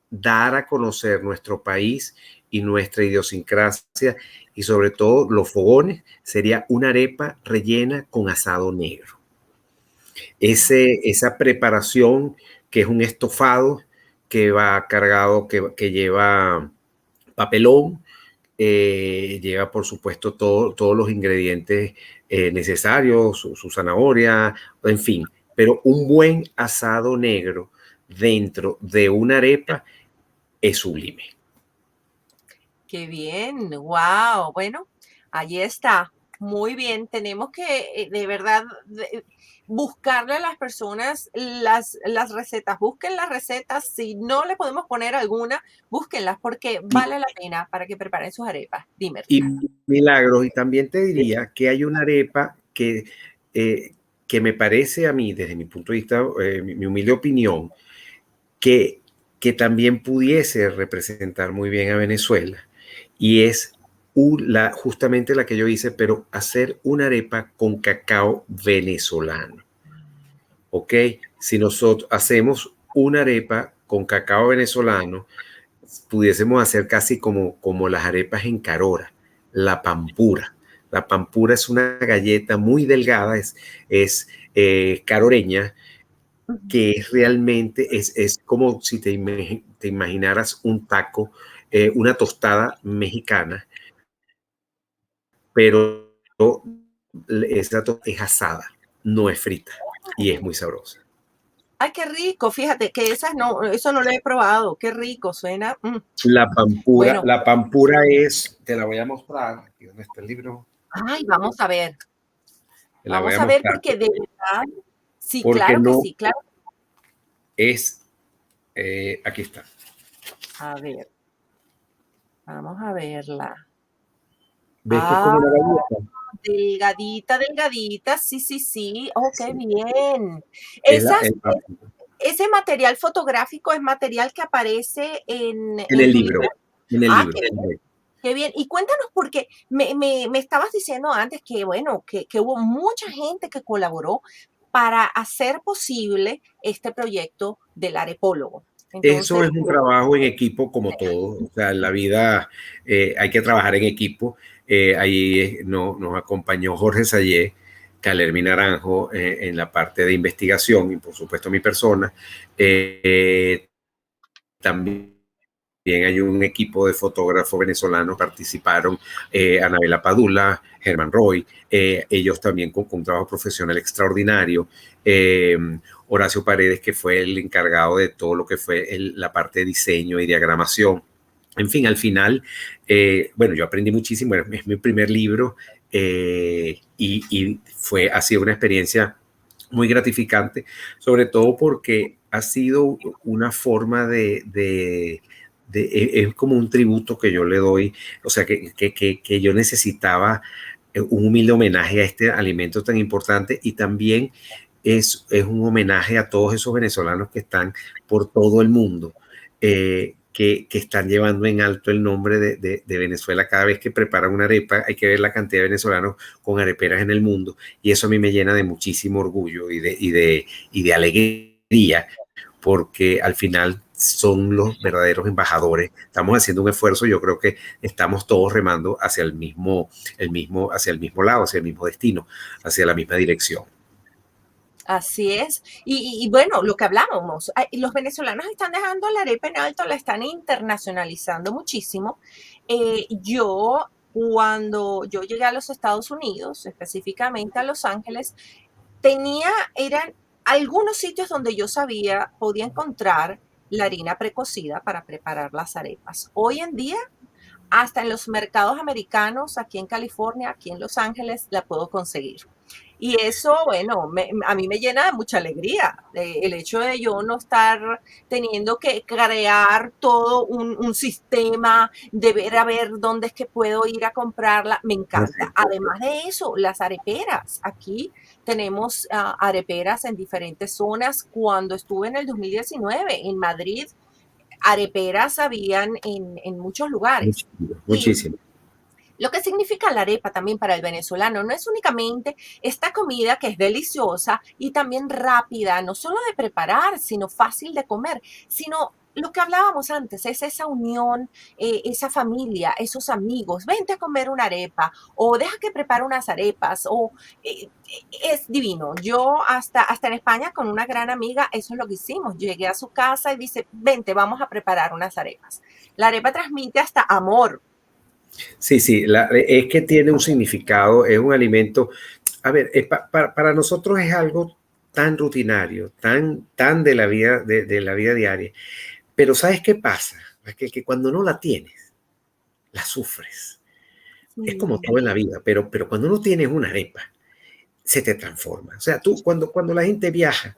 dar a conocer nuestro país y nuestra idiosincrasia y sobre todo los fogones sería una arepa rellena con asado negro. Esa preparación que es un estofado que va cargado, que lleva papelón, lleva por supuesto todos los ingredientes necesarios, su zanahoria, en fin, pero un buen asado negro dentro de una arepa es sublime. Qué bien, wow. Bueno, ahí está. Muy bien, tenemos que de verdad buscarle a las personas las recetas. Busquen las recetas. Si no le podemos poner alguna, búsquenlas porque vale la pena para que preparen sus arepas. Dime, Y Ricardo. Milagros, y también te diría que hay una arepa que me parece a mí, desde mi punto de vista, mi humilde opinión, que también pudiese representar muy bien a Venezuela, y es justamente la que yo hice, pero hacer una arepa con cacao venezolano. ¿Ok? Si nosotros hacemos una arepa con cacao venezolano, pudiésemos hacer casi como las arepas en Carora, la pampura. La pampura es una galleta muy delgada, es caroreña, que es realmente es como si te imaginaras un taco, una tostada mexicana, pero esa es asada, no es frita y es muy sabrosa. Ay, qué rico. Fíjate que eso no lo he probado. Qué rico suena. La Bueno, pampura te la voy a mostrar. Aquí donde está el libro. ay, vamos a ver. Te la voy Vamos a a ver mostrar. porque de verdad, sí, Porque claro que no sí, claro. es, aquí está. A ver, vamos a verla. ¿Ves que es como una galleta? Delgadita, delgadita, sí, sí, sí. Oh, qué Sí. bien. Es Ese material fotográfico es material que aparece en el tu libro. libro. En el libro. Qué bien. Qué bien. Y cuéntanos, porque me estabas diciendo antes que, bueno, que hubo mucha gente que colaboró para hacer posible este proyecto del arepólogo. Eso Entonces, es un trabajo en equipo como todo. O sea, en la vida hay que trabajar en equipo. Ahí nos acompañó Jorge Sayé, Calermi Naranjo en la parte de investigación y por supuesto mi persona. También hay un equipo de fotógrafos venezolanos, participaron Anabela Padula, Germán Roy, ellos también con un trabajo profesional extraordinario. Horacio Paredes, que fue el encargado de todo lo que fue la parte de diseño y diagramación. En fin, al final, bueno, yo aprendí muchísimo, es mi primer libro y ha sido una experiencia muy gratificante, sobre todo porque ha sido una forma es como un tributo que yo le doy, o sea, que yo necesitaba un humilde homenaje a este alimento tan importante y también es un homenaje a todos esos venezolanos que están por todo el mundo, que están llevando en alto el nombre de Venezuela. Cada vez que preparan una arepa hay que ver la cantidad de venezolanos con areperas en el mundo y eso a mí me llena de muchísimo orgullo y de alegría, porque al final son los verdaderos embajadores. Estamos haciendo un esfuerzo, yo creo que estamos todos remando hacia el mismo lado, hacia el mismo destino, hacia la misma dirección. Así es. Y bueno, lo que hablábamos, los venezolanos están dejando la arepa en alto, la están internacionalizando muchísimo. Cuando yo llegué a los Estados Unidos, específicamente a Los Ángeles, eran algunos sitios donde yo sabía, podía encontrar la harina precocida para preparar las arepas. Hoy en día, hasta en los mercados americanos, aquí en California, aquí en Los Ángeles, la puedo conseguir. Y eso, bueno, a mí me llena de mucha alegría. El hecho de yo no estar teniendo que crear todo un sistema, de ver a ver dónde es que puedo ir a comprarla, me encanta. Además de eso, las areperas. Aquí tenemos areperas en diferentes zonas. Cuando estuve en el 2019 en Madrid, areperas habían en muchos lugares. Muchísimo, Y muchísimo. lo que significa la arepa también para el venezolano no es únicamente esta comida que es deliciosa y también rápida, no solo de preparar, sino fácil de comer, sino lo que hablábamos antes, es esa unión, esa familia, esos amigos, vente a comer una arepa o deja que prepare unas arepas o es divino. Yo hasta en España con una gran amiga, eso es lo que hicimos. Llegué a su casa y dice, vente, vamos a preparar unas arepas. La arepa transmite hasta amor. Sí, sí, es que tiene un significado, es un alimento. A ver, para nosotros es algo tan rutinario, tan de la vida, de la vida diaria. Pero ¿sabes qué pasa? Es que cuando no la tienes, la sufres. Es como todo en la vida, pero cuando no tienes una arepa, se te transforma. O sea, tú, cuando la gente viaja,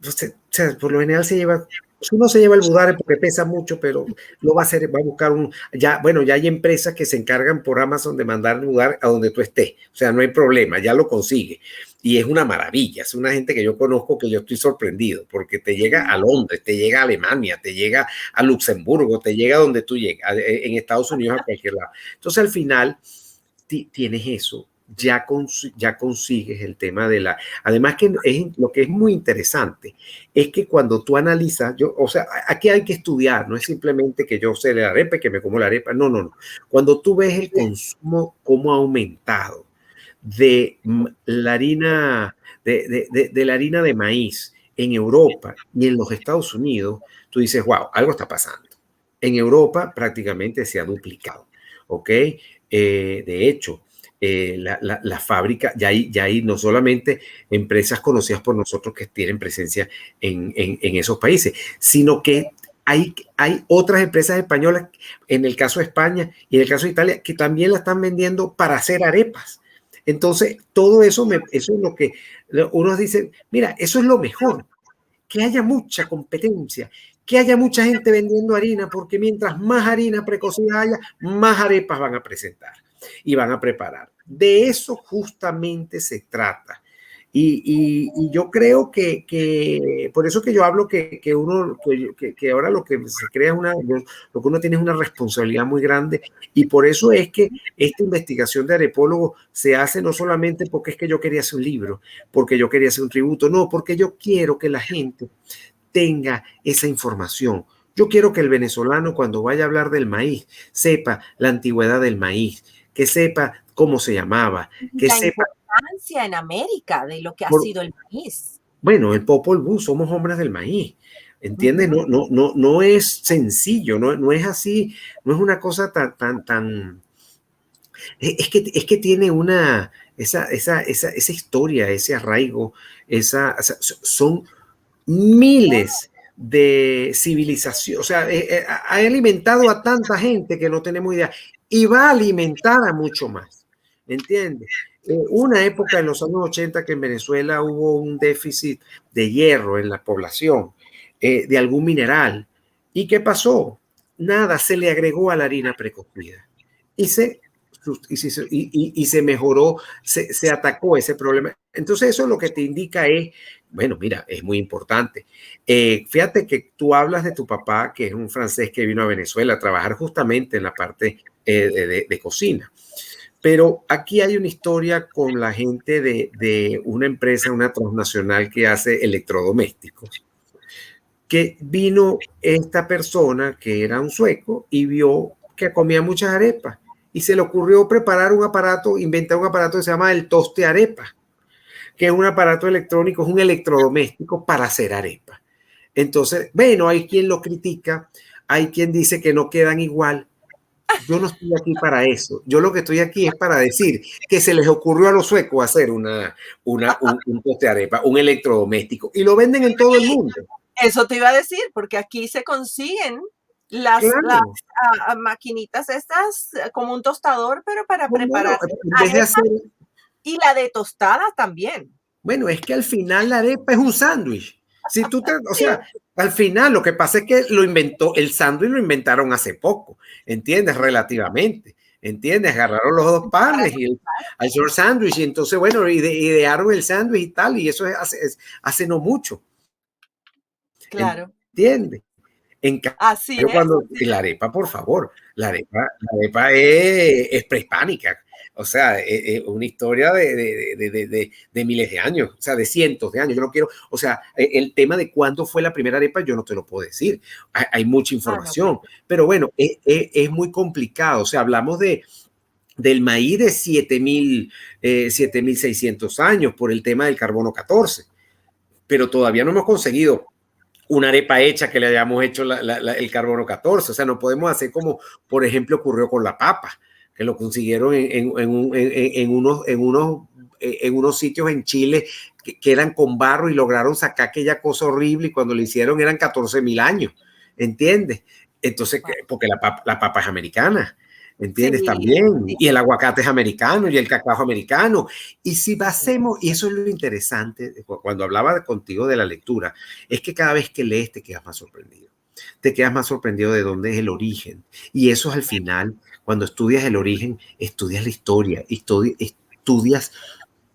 o sea, por lo general se lleva, uno se lleva el budare porque pesa mucho, pero lo va a hacer, va a buscar ya hay empresas que se encargan por Amazon de mandar el budare a donde tú estés, o sea, no hay problema, ya lo consigue. Y es una maravilla, es una gente que yo conozco que yo estoy sorprendido, porque te llega a Londres, te llega a Alemania, te llega a Luxemburgo, te llega a donde tú llegas, en Estados Unidos, a cualquier lado. Entonces, al final, tienes eso, ya consigues el tema de la... Además, lo que es muy interesante es que cuando tú analizas, o sea, aquí hay que estudiar, no es simplemente que yo sé la arepa y que me como la arepa, no. Cuando tú ves el consumo, cómo ha aumentado de la harina, de la harina de maíz en Europa y en los Estados Unidos, tú dices, wow, algo está pasando. En Europa prácticamente se ha duplicado, ¿ok? De hecho, la fábrica, ya hay no solamente empresas conocidas por nosotros que tienen presencia en esos países, sino que hay otras empresas españolas, en el caso de España y en el caso de Italia, que también la están vendiendo para hacer arepas. Entonces, todo eso, eso es lo que uno dice, mira, eso es lo mejor, que haya mucha competencia, que haya mucha gente vendiendo harina, porque mientras más harina precocida haya, más arepas van a presentar y van a preparar. De eso justamente se trata. Y yo creo que por eso que yo hablo que ahora lo que se crea lo que uno tiene es una responsabilidad muy grande, y por eso es que esta investigación de arepólogo se hace no solamente porque es que yo quería hacer un libro, porque yo quería hacer un tributo, no, porque yo quiero que la gente tenga esa información. Yo quiero que el venezolano, cuando vaya a hablar del maíz, sepa la antigüedad del maíz, que sepa cómo se llamaba, que sepa en América de lo que ha sido el maíz. Bueno, el Popol Vuh, somos hombres del maíz, ¿entiendes? No es sencillo, no es así, no es una cosa tan es que tiene esa historia, ese arraigo, son miles de civilizaciones, o sea, ha alimentado a tanta gente que no tenemos idea, y va a alimentar a mucho más, ¿entiendes? Una época en los años 80 que en Venezuela hubo un déficit de hierro en la población, de algún mineral. ¿Y qué pasó? Nada, se le agregó a la harina precocida y se mejoró, se atacó ese problema. Entonces eso lo que te indica es, bueno, mira, es muy importante. Fíjate que tú hablas de tu papá, que es un francés que vino a Venezuela a trabajar justamente en la parte de cocina. Pero aquí hay una historia con la gente de una empresa, una transnacional que hace electrodomésticos, que vino esta persona que era un sueco y vio que comía muchas arepas y se le ocurrió preparar un aparato, inventar un aparato que se llama el toste arepa. que es un aparato electrónico, es un electrodoméstico para hacer arepas. Entonces, bueno, hay quien lo critica, hay quien dice que no quedan igual. Yo no estoy aquí para eso. Yo lo que estoy aquí es para decir que se les ocurrió a los suecos hacer un toste de arepa, un electrodoméstico, y lo venden en todo el mundo. Eso te iba a decir, porque aquí se consiguen las maquinitas estas como un tostador, pero para preparar arepas, y la de tostada también. Bueno, es que al final la arepa es un sándwich. Si tú o sea, al final lo que pasa es que el sándwich lo inventaron hace poco, ¿entiendes? Relativamente, ¿entiendes? Agarraron los dos panes y el short sándwich, y entonces, bueno, idearon el sándwich y tal, y eso es hace no mucho. Claro. ¿Entiendes? Así es. Cuando la arepa, por favor, la arepa es prehispánica. O sea, es una historia de miles de años, o sea, de cientos de años. Yo no quiero, o sea, el tema de cuándo fue la primera arepa, yo no te lo puedo decir. Hay mucha información, pero bueno, es muy complicado. O sea, hablamos del maíz de 7.600 años por el tema del carbono 14, pero todavía no hemos conseguido una arepa hecha que le hayamos hecho el carbono 14. O sea, no podemos hacer como, por ejemplo, ocurrió con la papa, que lo consiguieron en unos sitios en Chile que eran con barro y lograron sacar aquella cosa horrible, y cuando lo hicieron eran 14.000 años, ¿entiendes? Entonces, porque la papa es americana, ¿entiendes? Sí, también, sí. Y el aguacate es americano, y el cacao es americano, y si basemos, y eso es lo interesante, cuando hablaba contigo de la lectura, es que cada vez que lees te quedas más sorprendido. Te quedas más sorprendido de dónde es el origen, y eso es al final, cuando estudias el origen, estudias la historia, estudias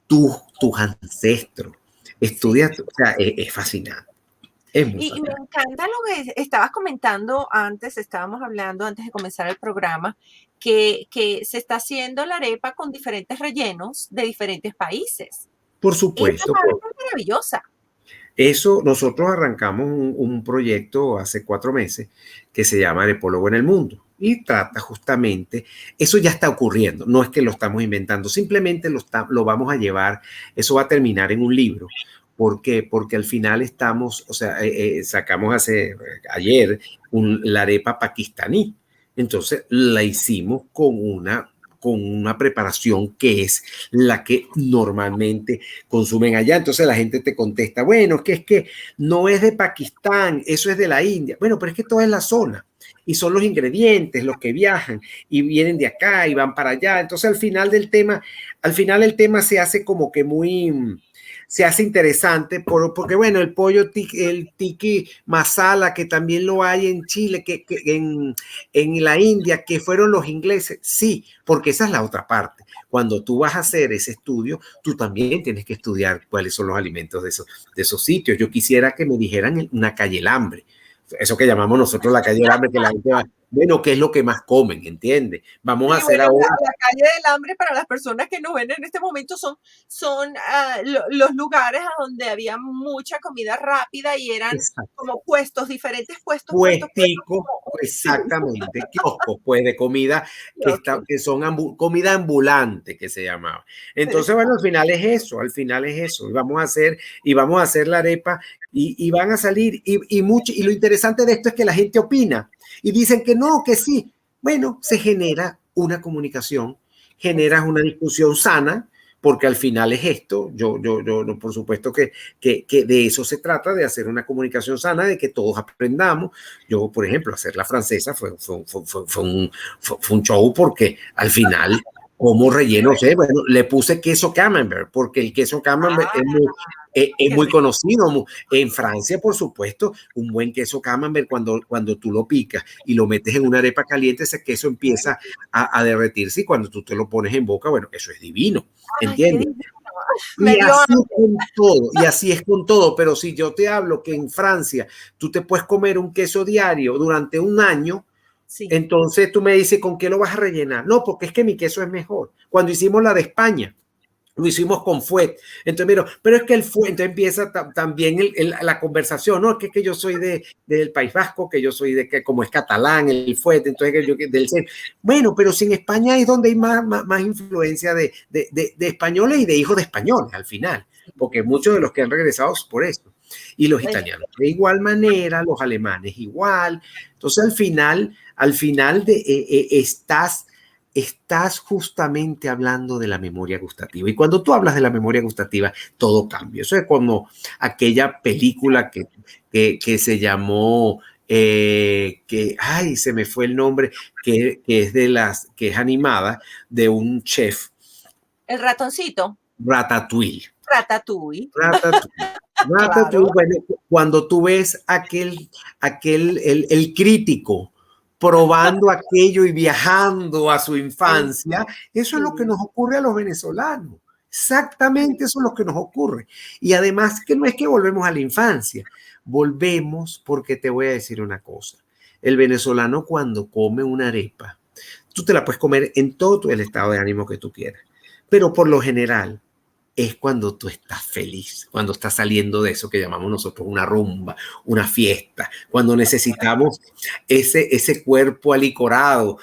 tus ancestros, estudias, o sea, es fascinante. Y me encanta lo que estabas comentando antes, estábamos hablando antes de comenzar el programa, que se está haciendo la arepa con diferentes rellenos de diferentes países. Por supuesto. Esa es maravillosa. Eso, nosotros arrancamos un proyecto hace 4 meses que se llama Arepólogo en el Mundo, y trata justamente, eso ya está ocurriendo, no es que lo estamos inventando, simplemente lo vamos a llevar, eso va a terminar en un libro. ¿Por qué? Porque al final estamos, o sea, sacamos ayer la arepa pakistaní. Entonces la hicimos con una preparación que es la que normalmente consumen allá. Entonces la gente te contesta, bueno, es que no es de Pakistán, eso es de la India. Bueno, pero es que toda es la zona. Y son los ingredientes los que viajan y vienen de acá y van para allá. Entonces al final el tema se hace como que se hace interesante porque bueno, el pollo, el tiki masala, que también lo hay en Chile, que en la India, que fueron los ingleses, sí, porque esa es la otra parte. Cuando tú vas a hacer ese estudio, tú también tienes que estudiar cuáles son los alimentos de esos sitios. Yo quisiera que me dijeran una calle del hambre, eso que llamamos nosotros la calle del hambre, que la gente va, bueno, ¿qué es lo que más comen? ¿Entiendes? Vamos a hacer ahora. La calle del hambre, para las personas que nos ven en este momento, son los lugares a donde había mucha comida rápida y eran como diferentes puestos. Puesticos, exactamente, kioscos, pues, de comida que son comida ambulante, que se llamaba. Entonces, bueno, al final es eso. Y vamos a hacer la arepa y van a salir. Y lo interesante de esto es que la gente opina. Y dicen que no, que sí. Bueno, se genera una comunicación, generas una discusión sana, porque al final es esto. Yo por supuesto que de eso se trata, de hacer una comunicación sana, de que todos aprendamos. Yo, por ejemplo, hacer la francesa fue un show, porque al final, como relleno, bueno, le puse queso camembert, porque el queso camembert es muy conocido en Francia, por supuesto. Un buen queso camembert, cuando tú lo picas y lo metes en una arepa caliente, ese queso empieza a derretirse, y cuando tú te lo pones en boca, bueno, eso es divino, ¿entiendes? Y así es con todo. Pero si yo te hablo que en Francia tú te puedes comer un queso diario durante un año, sí, entonces tú me dices, ¿con qué lo vas a rellenar? No, porque es que mi queso es mejor. Cuando hicimos la de España, lo hicimos con fuet. Entonces, mira, pero es que el fuet, entonces empieza también la conversación, ¿no? Que yo soy del País Vasco, que yo soy como es catalán, el fuet, entonces bueno, pero si en España es donde hay más influencia de españoles y de hijos de españoles al final. porque muchos de los que han regresado es por eso. Y los Bueno, italianos de igual manera, los alemanes igual. Entonces al final estás justamente hablando de la memoria gustativa. Y cuando tú hablas de la memoria gustativa, todo cambia. Eso es como aquella película que se llamó, ay, se me fue el nombre, que es animada, de un chef, el ratoncito, Ratatouille. Ratatouille, Ratatouille. Ratatouille, claro. bueno, cuando tú ves el crítico probando aquello y viajando a su infancia, eso es lo que nos ocurre a los venezolanos. Exactamente eso es lo que nos ocurre. Y además que no es que volvemos a la infancia, volvemos porque te voy a decir una cosa. El venezolano cuando come una arepa, tú te la puedes comer en todo el estado de ánimo que tú quieras, pero por lo general es cuando tú estás feliz, cuando estás saliendo de eso que llamamos nosotros una rumba, una fiesta, cuando necesitamos ese cuerpo alicorado,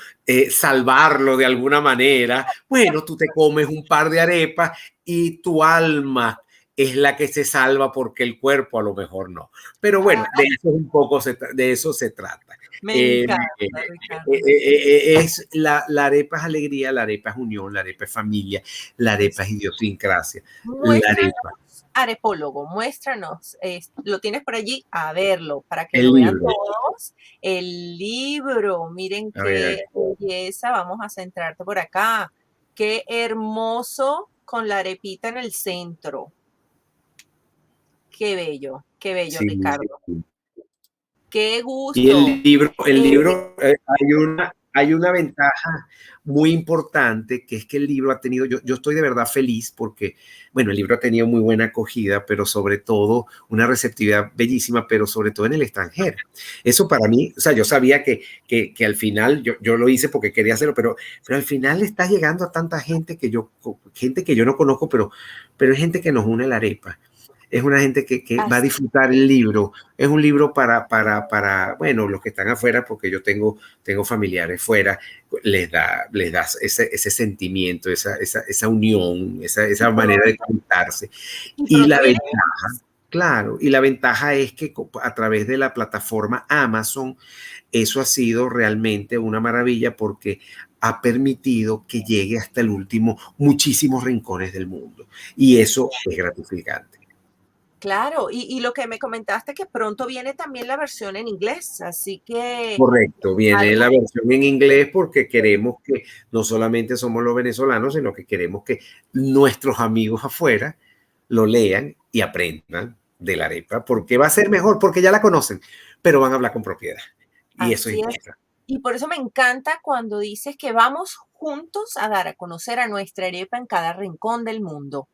salvarlo de alguna manera. Bueno, tú te comes un par de arepas y tu alma es la que se salva porque el cuerpo a lo mejor no. Pero bueno, de eso un poco de eso se trata. Me encanta, Ricardo. Es la arepa es alegría, la arepa es unión, la arepa es familia, la arepa es idiosincrasia. La arepa. Arepólogo, muéstranos, lo tienes por allí, a verlo, para que El lo vean libro. todos. El libro, miren A qué ver. belleza, vamos a centrarte por acá. Qué hermoso con la arepita en el centro. Qué bello, Sí, Ricardo. sí. Qué Y gusto. el libro hay una ventaja muy importante, que es que el libro ha tenido, yo estoy de verdad feliz porque, bueno, el libro ha tenido muy buena acogida, pero sobre todo una receptividad bellísima, pero sobre todo en el extranjero. Eso para mí, o sea, yo sabía que al final, yo lo hice porque quería hacerlo, pero al final está llegando a tanta gente que yo no conozco, pero es gente que nos une la arepa. Es una gente que va a disfrutar el libro. Es un libro para, bueno, los que están afuera, porque yo tengo familiares fuera, les da ese sentimiento, esa unión, esa manera de contarse. Y la ventaja, claro, y la ventaja es que a través de la plataforma Amazon, eso ha sido realmente una maravilla porque ha permitido que llegue hasta el último, muchísimos rincones del mundo. Y eso es gratificante. Claro, y lo que me comentaste que pronto viene también la versión en inglés, así que... Correcto, viene la versión en inglés porque queremos que no solamente somos los venezolanos, sino que queremos que nuestros amigos afuera lo lean y aprendan de la arepa, porque va a ser mejor, porque ya la conocen, pero van a hablar con propiedad. Y eso Así es. Y por eso me encanta cuando dices que vamos juntos a dar a conocer a nuestra arepa en cada rincón del mundo.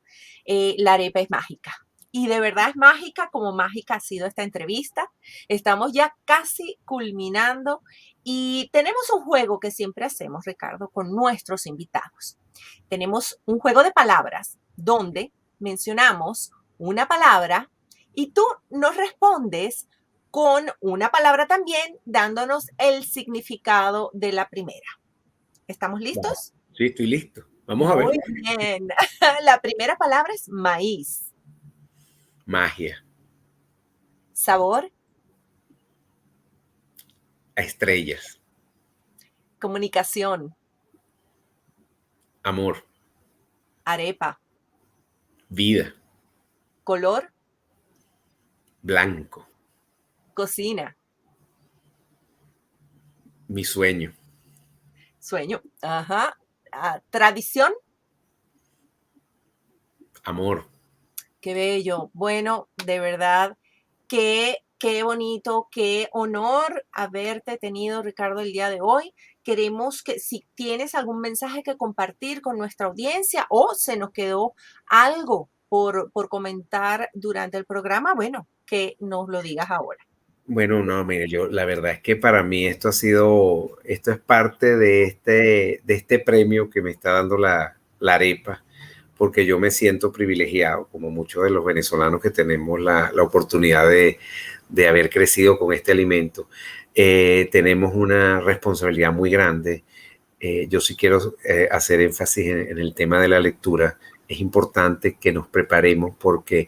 La arepa es mágica. Y de verdad es mágica, como mágica ha sido esta entrevista. Estamos ya casi culminando y tenemos un juego que siempre hacemos, Ricardo, con nuestros invitados. Tenemos un juego de palabras donde mencionamos una palabra y tú nos respondes con una palabra también, dándonos el significado de la primera. ¿Estamos listos? Sí, estoy listo. Vamos a ver. Muy bien. La primera palabra es maíz. Magia. Sabor. A estrellas. Comunicación. Amor. Arepa. Vida. Color. Blanco. Cocina. Mi sueño. Sueño. Ajá. Tradición. Amor. Qué bello. Bueno, de verdad, qué bonito, qué honor haberte tenido, Ricardo, el día de hoy. Queremos que si tienes algún mensaje que compartir con nuestra audiencia o se nos quedó algo por comentar durante el programa, bueno, que nos lo digas ahora. Bueno, no, mire, la verdad es que para mí esto es parte de este premio que me está dando la arepa, porque yo me siento privilegiado, como muchos de los venezolanos que tenemos la oportunidad de haber crecido con este alimento. Tenemos una responsabilidad muy grande. Yo sí quiero hacer énfasis en el tema de la lectura, es importante que nos preparemos porque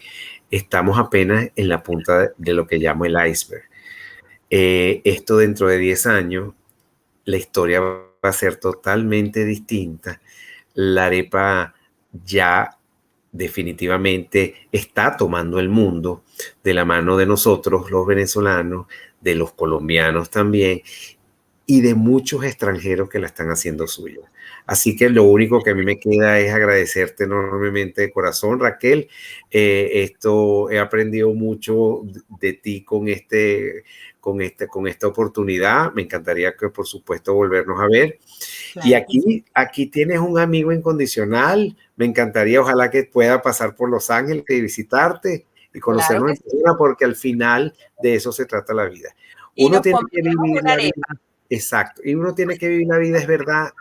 estamos apenas en la punta de lo que llamo el iceberg. Esto dentro de 10 años, la historia va a ser totalmente distinta. La arepa ya definitivamente está tomando el mundo de la mano de nosotros, los venezolanos, de los colombianos también, y de muchos extranjeros que la están haciendo suya. Así que lo único que a mí me queda es agradecerte enormemente de corazón, Raquel. He aprendido mucho de ti con esta oportunidad. Me encantaría que, por supuesto, volvernos a ver. Claro. Y aquí tienes un amigo incondicional. Me encantaría, ojalá que pueda pasar por Los Ángeles y visitarte y conocernos en persona, porque al final de eso se trata la vida. Uno tiene que vivir la vida. Exacto. Y uno tiene que vivir la vida, es verdad,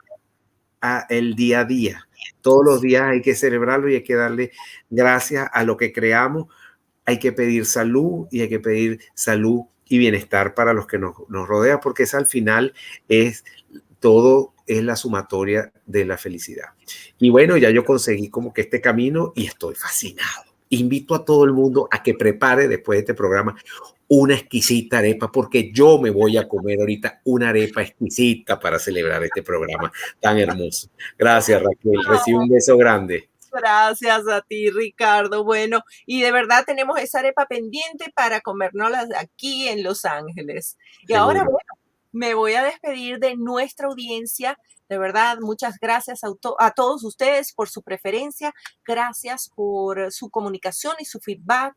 el día a día. Todos los días hay que celebrarlo y hay que darle gracias a lo que creamos. Hay que pedir salud y hay que pedir salud y bienestar para los que nos rodean, porque esa al final es todo, es la sumatoria de la felicidad. Y bueno, ya yo conseguí como que este camino y estoy fascinado. Invito a todo el mundo a que prepare después de este programa una exquisita arepa, porque yo me voy a comer ahorita una arepa exquisita para celebrar este programa tan hermoso. Gracias, Raquel. Recibe un beso grande. Gracias a ti, Ricardo. Bueno, y de verdad tenemos esa arepa pendiente para comérnoslas aquí en Los Ángeles. Y seguro. Ahora, bueno, me voy a despedir de nuestra audiencia. De verdad, muchas gracias a todos ustedes por su preferencia. Gracias por su comunicación y su feedback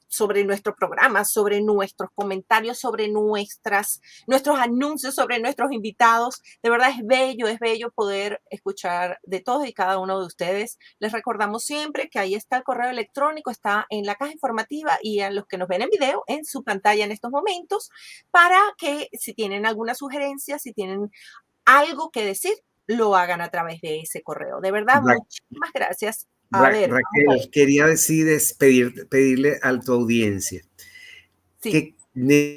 sobre nuestro programa, sobre nuestros comentarios, sobre nuestros anuncios, sobre nuestros invitados. De verdad es bello poder escuchar de todos y cada uno de ustedes. Les recordamos siempre que ahí está el correo electrónico, está en la caja informativa y a los que nos ven en video, en su pantalla en estos momentos, para que si tienen alguna sugerencia, si tienen algo que decir, lo hagan a través de ese correo. De verdad, muchísimas gracias. Raquel, quería pedirle a tu audiencia que necesito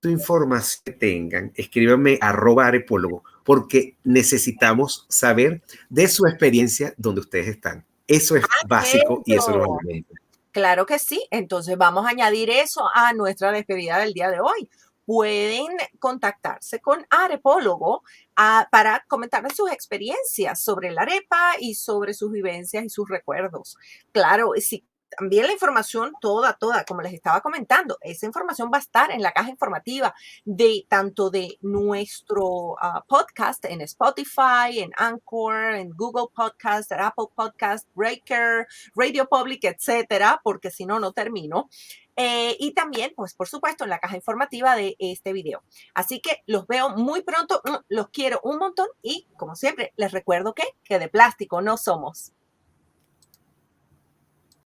información que tengan, escríbanme @arepólogo, porque necesitamos saber de su experiencia donde ustedes están. Eso es básico y eso nos alimenta. Claro que sí, entonces vamos a añadir eso a nuestra despedida del día de hoy. Pueden contactarse con Arepólogo para comentarles sus experiencias sobre la arepa y sobre sus vivencias y sus recuerdos. Claro, si también la información toda, como les estaba comentando, esa información va a estar en la caja informativa tanto de nuestro podcast en Spotify, en Anchor, en Google Podcast, en Apple Podcast, Breaker, Radio Public, etcétera, porque si no, no termino. Y también, pues, por supuesto, en la caja informativa de este video. Así que los veo muy pronto, los quiero un montón y, como siempre, les recuerdo que de plástico no somos.